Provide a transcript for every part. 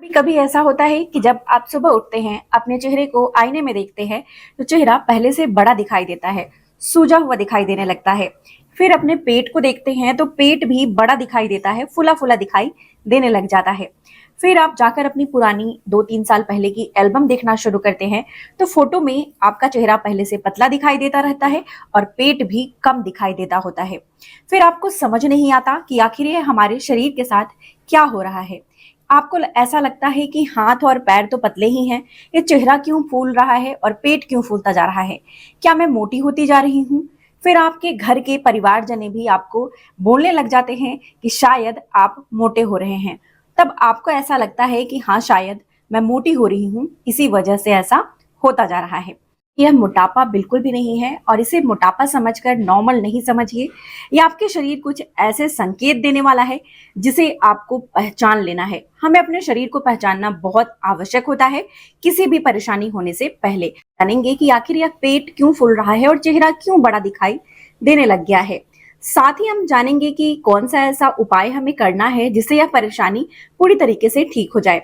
कभी कभी ऐसा होता है कि जब आप सुबह उठते हैं, अपने चेहरे को आईने में देखते हैं, तो चेहरा पहले से बड़ा दिखाई देता है, सूजा हुआ दिखाई देने लगता है। फिर अपने पेट को देखते हैं तो पेट भी बड़ा दिखाई देता है, फुला फुला दिखाई देने लग जाता है। फिर आप जाकर अपनी पुरानी 2-3 साल पहले की एल्बम देखना शुरू करते हैं, तो फोटो में आपका चेहरा पहले से पतला दिखाई देता रहता है और पेट भी कम दिखाई देता होता है। फिर आपको समझ नहीं आता कि आखिर ये हमारे शरीर के साथ क्या हो रहा है। आपको ऐसा लगता है कि हाथ और पैर तो पतले ही हैं, ये चेहरा क्यों फूल रहा है और पेट क्यों फूलता जा रहा है? क्या मैं मोटी होती जा रही हूँ? फिर आपके घर के परिवारजन भी आपको बोलने लग जाते हैं कि शायद आप मोटे हो रहे हैं। तब आपको ऐसा लगता है कि हाँ, शायद मैं मोटी हो रही हूँ, इसी वजह से ऐसा होता जा रहा है। यह मोटापा बिल्कुल भी नहीं है और इसे मोटापा समझकर नॉर्मल नहीं समझिए। ये आपके शरीर कुछ ऐसे संकेत देने वाला है जिसे आपको पहचान लेना है। हमें अपने शरीर को पहचानना बहुत आवश्यक होता है किसी भी परेशानी होने से पहले। जानेंगे कि आखिर यह पेट क्यों फूल रहा है और चेहरा क्यों बड़ा दिखाई देने लग गया है। साथ ही हम जानेंगे कि कौन सा ऐसा उपाय हमें करना है जिससे यह परेशानी पूरी तरीके से ठीक हो जाए।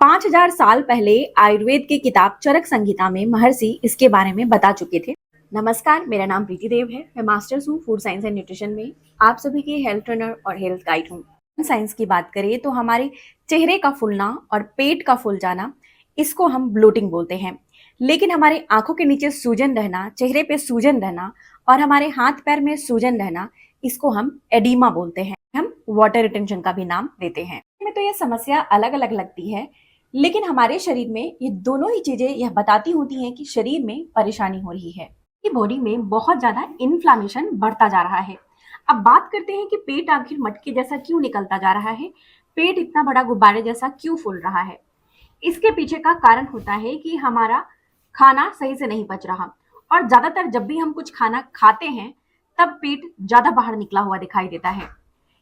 5000 साल पहले आयुर्वेद की किताब चरक संहिता में महर्षि इसके बारे में बता चुके थे। नमस्कार, मेरा नाम प्रीति देव है। मैं मास्टर्स हूँ फूड साइंस एंड न्यूट्रिशन में। आप सभी की हेल्थ ट्रेनर और हेल्थ गाइड हूँ। साइंस की बात करें तो हमारे चेहरे का फूलना और पेट का फूल जाना, इसको हम ब्लोटिंग बोलते हैं। लेकिन हमारे आंखों के नीचे सूजन रहना, चेहरे पे सूजन रहना और हमारे हाथ पैर में सूजन रहना, इसको हम एडीमा बोलते हैं। हम वाटर रिटेंशन का भी नाम देते हैं। में तो यह समस्या अलग अलग लगती है, लेकिन हमारे शरीर में ये दोनों ही चीजें यह बताती होती हैं कि शरीर में परेशानी हो रही है। कि बॉडी में बहुत ज्यादा इन्फ्लामेशन बढ़ता जा रहा है। अब बात करते हैं कि पेट आखिर मटके जैसा क्यों निकलता जा रहा है, पेट इतना बड़ा गुब्बारे जैसा क्यों फूल रहा है। इसके पीछे का कारण होता है कि हमारा खाना सही से नहीं पच रहा और ज्यादातर जब भी हम कुछ खाना खाते हैं तब पेट ज्यादा बाहर निकला हुआ दिखाई देता है।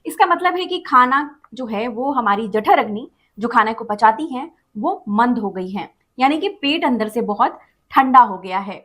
इसका मतलब है कि खाना जो है वो हमारी जठर अग्नि जो खाने को पचाती है वो मंद हो गई है, यानी कि पेट अंदर से बहुत ठंडा हो गया है।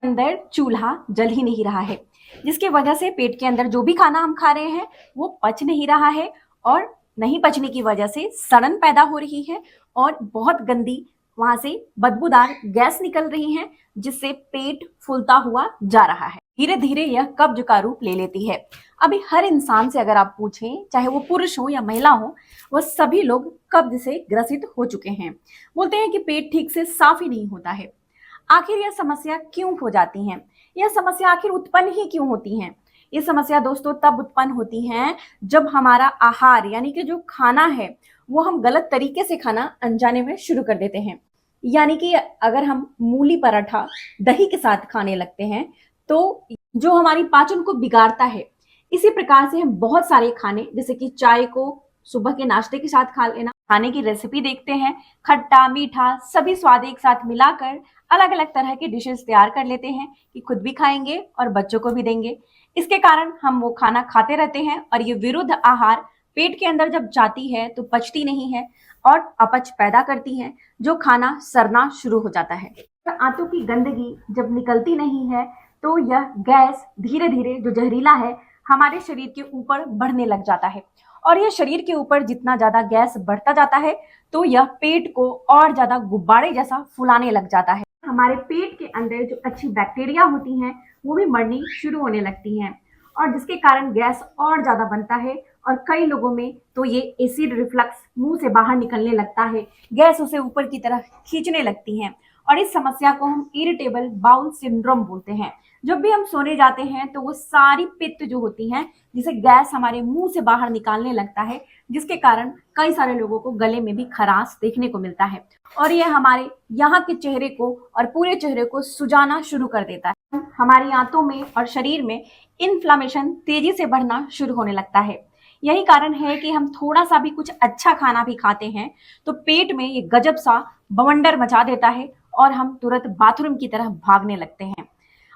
अंदर चूल्हा जल ही नहीं रहा है, जिसकी वजह से पेट के अंदर जो भी खाना हम खा रहे हैं वो पच नहीं रहा है और नहीं पचने की वजह से सड़न पैदा हो रही है और बहुत गंदी वहां से बदबूदार गैस निकल रही है, जिससे पेट फूलता हुआ जा रहा है। धीरे धीरे यह कब्ज का रूप ले लेती है। अभी हर इंसान से अगर आप पूछें, चाहे वो पुरुष हो या महिला हो, वह सभी लोग कब्ज से ग्रसित हो चुके हैं। बोलते हैं कि पेट ठीक से साफ ही नहीं होता है। आखिर यह समस्या क्यों हो जाती है? यह समस्या आखिर उत्पन्न ही क्यों होती है? ये समस्या दोस्तों तब उत्पन्न होती है जब हमारा आहार यानी कि जो खाना है वो हम गलत तरीके से खाना अनजाने में शुरू कर देते हैं। यानी कि अगर हम मूली पराठा दही के साथ खाने लगते हैं तो जो हमारी पाचन को बिगाड़ता है। इसी प्रकार से हम बहुत सारे खाने जैसे कि चाय को सुबह के नाश्ते के साथ खा लेना, खाने की रेसिपी देखते हैं, खट्टा मीठा सभी स्वाद एक साथ मिलाकर अलग अलग तरह के डिशेस तैयार कर लेते हैं कि खुद भी खाएंगे और बच्चों को भी देंगे। इसके कारण हम वो खाना खाते रहते हैं और ये विरुद्ध आहार पेट के अंदर जब जाती है तो पचती नहीं है और अपच पैदा करती है, जो खाना सड़ना शुरू हो जाता है। आंतों की गंदगी जब निकलती नहीं है तो यह गैस धीरे धीरे जो जहरीला है हमारे शरीर के ऊपर बढ़ने लग जाता है और यह शरीर के ऊपर जितना ज्यादा गैस बढ़ता जाता है तो यह पेट को और ज्यादा गुब्बारे जैसा फुलाने लग जाता है। हमारे पेट के अंदर जो अच्छी बैक्टीरिया होती हैं वो भी मरनी शुरू होने लगती हैं और जिसके कारण गैस और ज्यादा बनता है और कई लोगों में तो ये एसिड रिफ्लक्स मुंह से बाहर निकलने लगता है, गैस उसे ऊपर की तरफ खींचने लगती है और इस समस्या को हम इरिटेबल बाउल सिंड्रोम बोलते हैं। जब भी हम सोने जाते हैं तो वो सारी पित्त जो होती हैं जिसे गैस हमारे मुंह से बाहर निकालने लगता है, जिसके कारण कई सारे लोगों को गले में भी खराश देखने को मिलता है और ये हमारे यहाँ के चेहरे को और पूरे चेहरे को सुजाना शुरू कर देता है। हमारी आंतों में और शरीर में इन्फ्लामेशन तेजी से बढ़ना शुरू होने लगता है। यही कारण है कि हम थोड़ा सा भी कुछ अच्छा खाना भी खाते हैं तो पेट में ये गजब सा बवंडर मचा देता है और हम तुरंत बाथरूम की तरफ भागने लगते हैं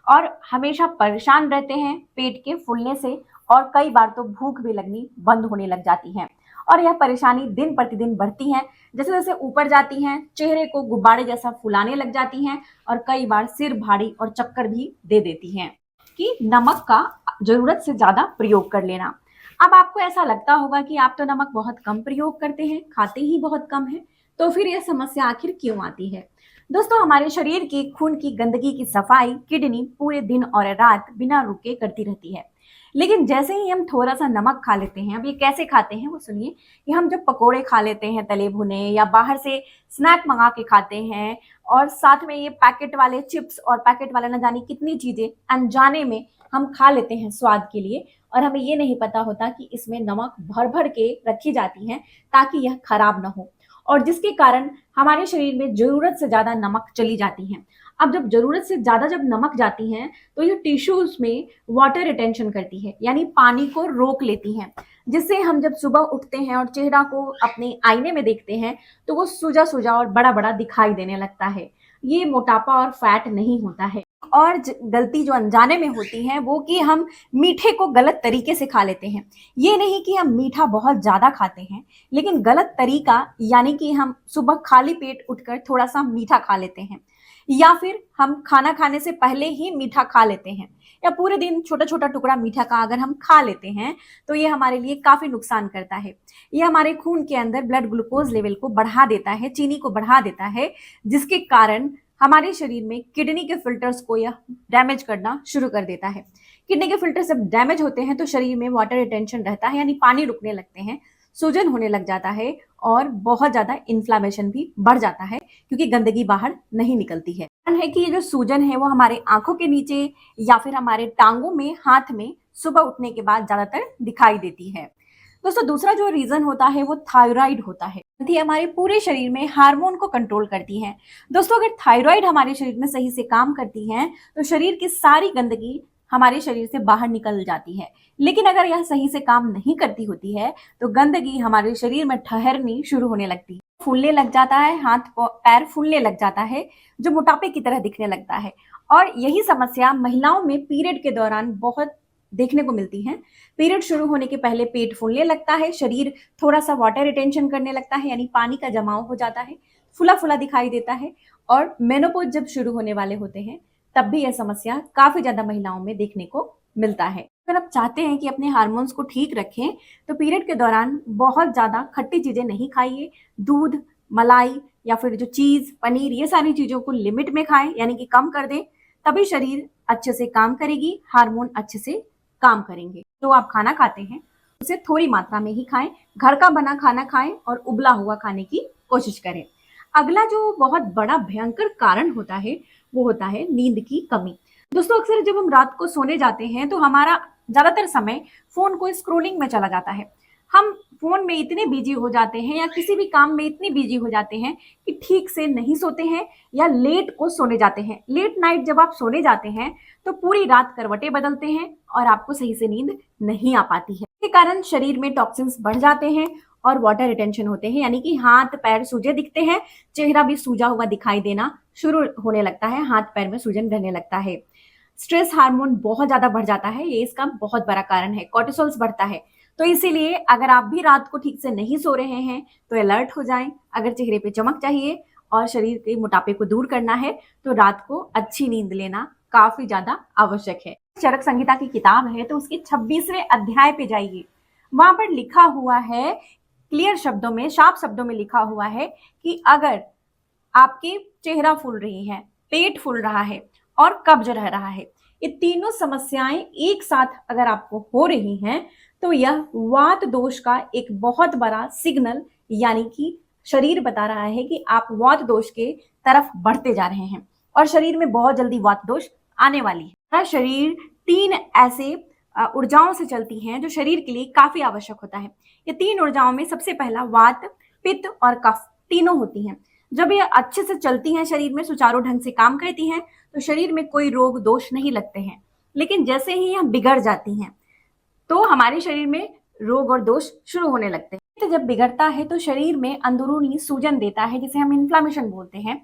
और हमेशा परेशान रहते हैं पेट के फूलने से और कई बार तो भूख भी लगनी बंद होने लग जाती है और यह परेशानी दिन प्रतिदिन बढ़ती है। जैसे जैसे ऊपर जाती हैं चेहरे को गुब्बारे जैसा फुलाने लग जाती हैं और कई बार सिर भारी और चक्कर भी दे देती हैं। कि नमक का जरूरत से ज्यादा प्रयोग कर लेना। अब आपको ऐसा लगता होगा कि आप तो नमक बहुत कम प्रयोग करते हैं, खाते ही बहुत कम है, तो फिर यह समस्या आखिर क्यों आती है? दोस्तों, हमारे शरीर की खून की गंदगी की सफाई किडनी पूरे दिन और रात बिना रुके करती रहती है। लेकिन जैसे ही हम थोड़ा सा नमक खा लेते हैं, अब ये कैसे खाते हैं वो सुनिए, कि हम जब पकोड़े खा लेते हैं तले भुने, या बाहर से स्नैक मंगा के खाते हैं, और साथ में ये पैकेट वाले चिप्स और पैकेट वाले न जाने कितनी चीजें अनजाने में हम खा लेते हैं स्वाद के लिए, और हमें ये नहीं पता होता कि इसमें नमक भर भर के रखी जाती है ताकि यह खराब ना हो, और जिसके कारण हमारे शरीर में जरूरत से ज्यादा नमक चली जाती है। अब जब जरूरत से ज्यादा जब नमक जाती है तो ये टिश्यूज में वाटर रिटेंशन करती है, यानी पानी को रोक लेती है, जिससे हम जब सुबह उठते हैं और चेहरा को अपने आईने में देखते हैं तो वो सूजा सूजा और बड़ा बड़ा दिखाई देने लगता है। ये मोटापा और फैट नहीं होता है। और गलती जो अनजाने में होती है वो कि हम मीठे को गलत तरीके से खा लेते हैं। ये नहीं कि हम मीठा बहुत ज्यादा खाते हैं, लेकिन गलत तरीका, यानी कि हम सुबह खाली पेट उठकर थोड़ा सा मीठा खा लेते हैं, या फिर हम खाना खाने से पहले ही मीठा खा लेते हैं, या पूरे दिन छोटा छोटा टुकड़ा मीठा का अगर हम खा लेते हैं तो ये हमारे लिए काफी नुकसान करता है। ये हमारे खून के अंदर ब्लड ग्लूकोज लेवल को बढ़ा देता है, चीनी को बढ़ा देता है, जिसके कारण हमारे शरीर में किडनी के फिल्टर्स को यह डैमेज करना शुरू कर देता है। किडनी के फिल्टर जब डैमेज होते हैं तो शरीर में वाटर रिटेंशन रहता है, यानी पानी रुकने लगते हैं, सूजन होने लग जाता है, और बहुत ज्यादा इन्फ्लामेशन भी बढ़ जाता है, क्योंकि गंदगी बाहर नहीं निकलती है। कारण है कि ये जो सूजन है वो हमारे आंखों के नीचे या फिर हमारे टांगों में, हाथ में सुबह उठने के बाद ज्यादातर दिखाई देती है। दोस्तों, दूसरा जो रीजन होता है वो थायराइड होता है। ये हमारे पूरे शरीर में हार्मोन को कंट्रोल करती है। दोस्तों, अगर थायराइड हमारे शरीर में सही से काम करती है तो शरीर की सारी गंदगी हमारे शरीर से बाहर निकल जाती है। लेकिन अगर यह सही से काम नहीं करती होती है तो गंदगी हमारे शरीर में ठहरनी शुरू होने लगती है, फूलने लग जाता है, हाथ पैर फूलने लग जाता है, जो मोटापे की तरह दिखने लगता है। और यही समस्या महिलाओं में पीरियड के दौरान बहुत देखने को मिलती है। पीरियड शुरू होने के पहले पेट फूलने लगता है, शरीर थोड़ा सा वाटर रिटेंशन करने लगता है, यानी पानी का जमाव हो जाता है, फुला फुला दिखाई देता है। और मेनोपॉज जब शुरू होने वाले होते हैं तब भी यह समस्या काफी ज्यादा महिलाओं में देखने को मिलता है। अगर आप चाहते हैं कि अपने हार्मोन्स को ठीक रखें तो पीरियड के दौरान बहुत ज्यादा खट्टी चीजें नहीं खाइए। दूध, मलाई या फिर जो चीज, पनीर, ये सारी चीजों को लिमिट में खाएं, यानी कि कम कर दें, तभी शरीर अच्छे से काम करेगी, हार्मोन अच्छे से काम करेंगे। जो आप खाना खाते हैं उसे थोड़ी मात्रा में ही खाएं, घर का बना खाना खाएं और उबला हुआ खाने की कोशिश करें। अगला जो बहुत बड़ा भयंकर कारण होता है वो होता है नींद की कमी। दोस्तों, अक्सर जब हम रात को सोने जाते हैं तो हमारा ज्यादातर समय फोन को स्क्रोलिंग में चला जाता है। हम फोन में इतने बिजी हो जाते हैं या किसी भी काम में इतने बिजी हो जाते हैं कि ठीक से नहीं सोते हैं या लेट को सोने जाते हैं। लेट नाइट जब आप सोने जाते हैं तो पूरी रात करवटें बदलते हैं और आपको सही से नींद नहीं आ पाती है। इसके कारण शरीर में टॉक्सिन्स बढ़ जाते हैं और वाटर रिटेंशन होते हैं, यानी कि हाथ पैर सूजे दिखते हैं, चेहरा भी सूजा हुआ दिखाई देना शुरू होने लगता है, हाथ पैर में सूजन रहने लगता है। स्ट्रेस हार्मोन बहुत ज्यादा बढ़ जाता है, ये इसका बहुत बड़ा कारण है। कॉर्टिसोल्स बढ़ता है। तो इसीलिए अगर आप भी रात को ठीक से नहीं सो रहे हैं तो अलर्ट हो जाएं। अगर चेहरे पे चमक चाहिए और शरीर के मोटापे को दूर करना है तो रात को अच्छी नींद लेना काफी ज्यादा आवश्यक है। चरक संहिता की किताब है तो उसके 26वें अध्याय पे जाइए। वहां पर लिखा हुआ है, क्लियर शब्दों में, साफ शब्दों में लिखा हुआ है कि अगर आपकी चेहरा फूल रही है, पेट फूल रहा है और कब्ज रह रहा है, ये तीनों समस्याएं एक साथ अगर आपको हो रही हैं तो यह वात दोष का एक बहुत बड़ा सिग्नल, यानी कि शरीर बता रहा है कि आप वात दोष के तरफ बढ़ते जा रहे हैं और शरीर में बहुत जल्दी वात दोष आने वाली है। हमारा शरीर 3 ऐसे ऊर्जाओं से चलती हैं जो शरीर के लिए काफी आवश्यक होता है। ये 3 ऊर्जाओं में सबसे पहला वात, पित्त और कफ तीनों होती हैं। जब ये अच्छे से चलती हैं, शरीर में सुचारू ढंग से काम करती हैं, तो शरीर में कोई रोग दोष नहीं लगते हैं। लेकिन जैसे ही यह बिगड़ जाती हैं तो हमारे शरीर में रोग और दोष शुरू होने लगते हैं। तो जब बिगड़ता है तो शरीर में अंदरूनी सूजन देता है, जिसे हम इन्फ्लामेशन बोलते हैं।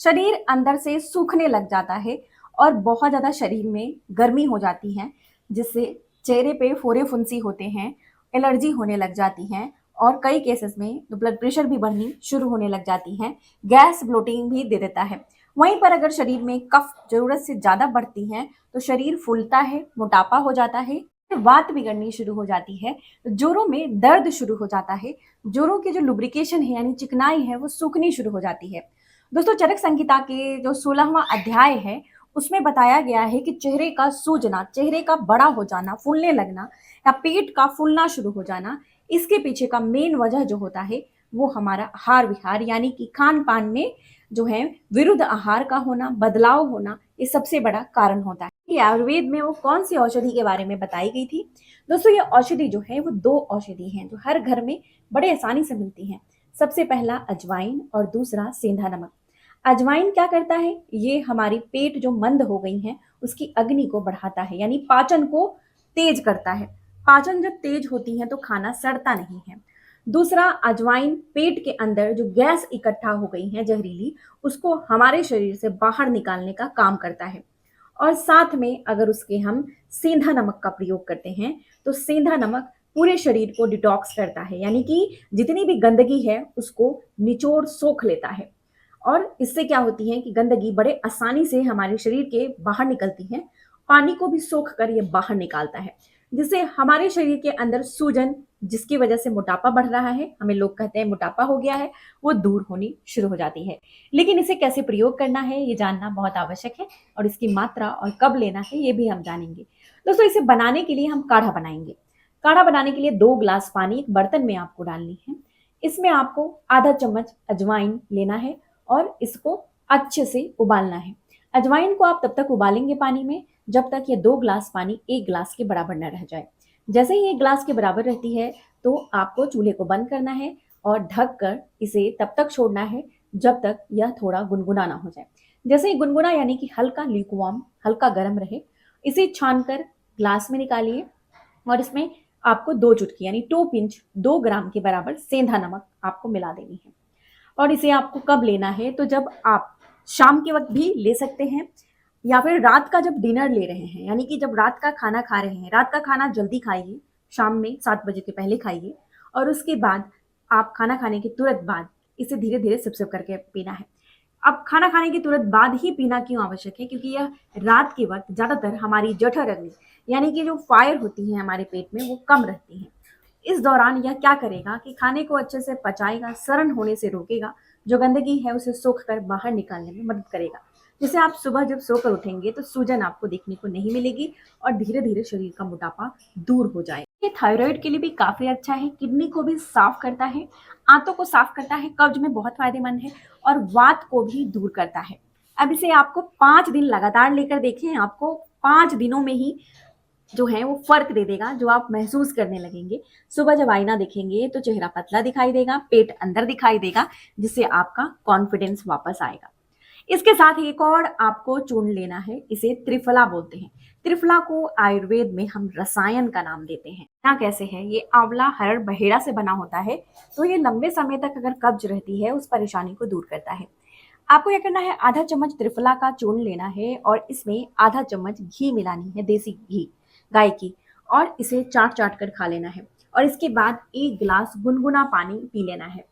शरीर अंदर से सूखने लग जाता है और बहुत ज्यादा शरीर में गर्मी हो जाती है, जिससे चेहरे पे फोड़े फुंसी होते हैं, एलर्जी होने लग जाती है और कई केसेस में तो ब्लड प्रेशर भी बढ़नी शुरू होने लग जाती है, गैस ब्लोटिंग भी दे देता है। वहीं पर अगर शरीर में कफ जरूरत से ज्यादा बढ़ती है तो शरीर फूलता है, मोटापा हो जाता है, वात बिगड़नी शुरू हो जाती है, जोड़ों में दर्द शुरू हो जाता है, जोड़ों की जो लुब्रिकेशन है यानी चिकनाई है वो सूखनी शुरू हो जाती है। दोस्तों, चरक संहिता के जो 16वां अध्याय है उसमें बताया गया है कि चेहरे का सूजना, चेहरे का बड़ा हो जाना, फूलने लगना या पेट का फूलना शुरू हो जाना, इसके पीछे का मेन वजह जो होता है वो हमारा आहार विहार यानी कि खान पान में जो है विरुद्ध आहार का होना, बदलाव होना, ये सबसे बड़ा कारण होता है। कि आयुर्वेद में वो कौन सी औषधि के बारे में बताई गई थी। दोस्तों, ये औषधि जो है वो दो औषधि हैं जो हर घर में बड़े आसानी से मिलती हैं। सबसे पहला अजवाइन और दूसरा सेंधा नमक। अजवाइन क्या करता है, ये हमारी पेट जो मंद हो गई है उसकी अग्नि को बढ़ाता है यानी पाचन को तेज करता है। पाचन जब तेज होती है तो खाना सड़ता नहीं है। दूसरा, अजवाइन पेट के अंदर जो गैस इकट्ठा हो गई है जहरीली, उसको हमारे शरीर से बाहर निकालने का काम करता है। और साथ में अगर उसके हम सेंधा नमक का प्रयोग करते हैं तो सेंधा नमक पूरे शरीर को डिटॉक्स करता है यानी कि जितनी भी गंदगी है उसको निचोड़ सोख लेता है। और इससे क्या होती है कि गंदगी बड़े आसानी से हमारे शरीर के बाहर निकलती है। पानी को भी सोख कर ये बाहर निकालता है, जिससे हमारे शरीर के अंदर सूजन, जिसकी वजह से मोटापा बढ़ रहा है, हमें लोग कहते हैं मोटापा हो गया है, वो दूर होनी शुरू हो जाती है। लेकिन इसे कैसे प्रयोग करना है ये जानना बहुत आवश्यक है और इसकी मात्रा और कब लेना है ये भी हम जानेंगे। दोस्तों, इसे बनाने के लिए हम काढ़ा बनाएंगे। काढ़ा बनाने के लिए 2 गिलास पानी एक बर्तन में आपको डालनी है। इसमें आपको आधा चम्मच अजवाइन लेना है और इसको अच्छे से उबालना है। अजवाइन को आप तब तक उबालेंगे पानी में जब तक ये 2 गिलास पानी 1 गिलास के बराबर न रह जाए। जैसे ही 1 गिलास के बराबर रहती है तो आपको चूल्हे को बंद करना है और ढक कर इसे तब तक छोड़ना है जब तक यह थोड़ा गुनगुना ना हो जाए। जैसे ही गुनगुना यानी कि हल्का ल्यूकवार्म, हल्का गर्म रहे, इसे छान कर ग्लास में निकालिए और इसमें आपको 2 चुटकी यानी 2 पिंच 2 ग्राम के बराबर सेंधा नमक आपको मिला देनी है। और इसे आपको कब लेना है, तो जब आप शाम के वक्त भी ले सकते हैं या फिर रात का जब डिनर ले रहे हैं यानी कि जब रात का खाना खा रहे हैं। रात का खाना जल्दी खाइए, शाम में 7 बजे के पहले खाइए और उसके बाद आप खाना खाने के तुरंत बाद इसे धीरे धीरे सिप सिप करके पीना है। अब खाना खाने के तुरंत बाद ही पीना क्यों आवश्यक है, क्योंकि यह रात के वक्त ज़्यादातर हमारी जठर अग्नि यानी कि जो फायर होती है हमारे पेट में वो कम रहती है। इस दौरान यह क्या करेगा कि खाने को अच्छे से पचाएगा, सड़न होने से रोकेगा, जो गंदगी है उसे सोख कर बाहर निकालने में मदद करेगा, जिससे आप सुबह जब सोकर उठेंगे तो सूजन आपको देखने को नहीं मिलेगी और धीरे धीरे शरीर का मोटापा दूर हो जाएगा। ये थायराइड के लिए भी काफी अच्छा है, किडनी को भी साफ करता है, आंतों को साफ करता है, कब्ज में बहुत फायदेमंद है और वात को भी दूर करता है। अब इसे आपको 5 दिन लगातार लेकर देखें, आपको 5 दिनों में ही जो है वो फर्क दे देगा, जो आप महसूस करने लगेंगे। सुबह जब आईना देखेंगे तो चेहरा पतला दिखाई देगा, पेट अंदर दिखाई देगा, जिससे आपका कॉन्फिडेंस वापस आएगा। इसके साथ ही एक और आपको चूर्ण लेना है, इसे त्रिफला बोलते हैं। त्रिफला को आयुर्वेद में हम रसायन का नाम देते हैं। ना कैसे है, ये आंवला हरड़ बहेड़ा से बना होता है, तो ये लंबे समय तक अगर कब्ज रहती है उस परेशानी को दूर करता है। आपको क्या करना है, आधा चम्मच त्रिफला का चूर्ण लेना है और इसमें आधा चम्मच घी मिलानी है, देसी घी गाय की, और इसे चाट चाट कर खा लेना है। और इसके बाद 1 गिलास गुनगुना पानी पी लेना है।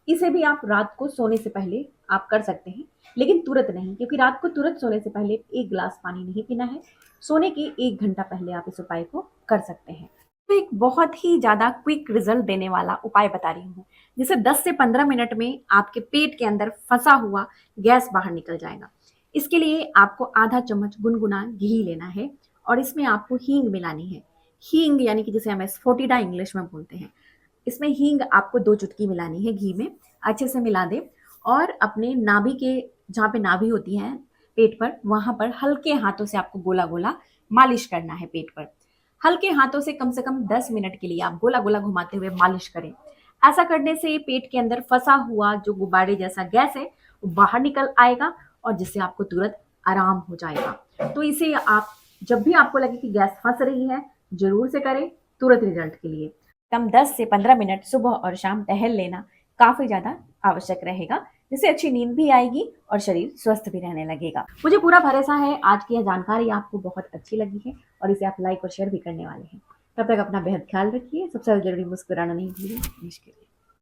इसे भी आप रात को सोने से पहले आप कर सकते हैं, लेकिन तुरंत नहीं, क्योंकि रात को तुरंत सोने से पहले 1 गिलास पानी नहीं पीना है। सोने के 1 घंटा पहले आप इस उपाय को कर सकते हैं। तो एक बहुत ही ज्यादा क्विक रिजल्ट देने वाला उपाय बता रही हूँ, जिसे 10 से 15 मिनट में आपके पेट के अंदर फंसा हुआ गैस बाहर निकल जाएगा। इसके लिए आपको आधा चम्मच गुनगुना घी लेना है और इसमें आपको हींग मिलानी है। हींग यानी कि जिसे हम एस्फोटिडा इंग्लिश में बोलते हैं। इसमें हींग आपको 2 चुटकी मिलानी है घी में, अच्छे से मिला दे और अपने नाभि के, जहाँ पे नाभि होती है पेट पर, वहां पर हल्के हाथों से आपको गोला गोला मालिश करना है पेट पर। हल्के हाथों से कम 10 मिनट के लिए आप गोला गोला घुमाते हुए मालिश करें। ऐसा करने से पेट के अंदर फंसा हुआ जो गुब्बारे जैसा गैस है वो बाहर निकल आएगा और जिससे आपको तुरंत आराम हो जाएगा। तो इसे आप जब भी आपको लगे कि गैस फंस रही है जरूर से करें, तुरंत रिजल्ट के लिए। कम 10 से 15 मिनट सुबह और शाम टहल लेना काफी ज्यादा आवश्यक रहेगा, जिससे अच्छी नींद भी आएगी और शरीर स्वस्थ भी रहने लगेगा। मुझे पूरा भरोसा है आज की यह जानकारी आपको बहुत अच्छी लगी है और इसे आप लाइक और शेयर भी करने वाले हैं। तब तक अपना बेहद ख्याल रखिए। सबसे जरूरी मुस्कुराना नहीं भूलिए।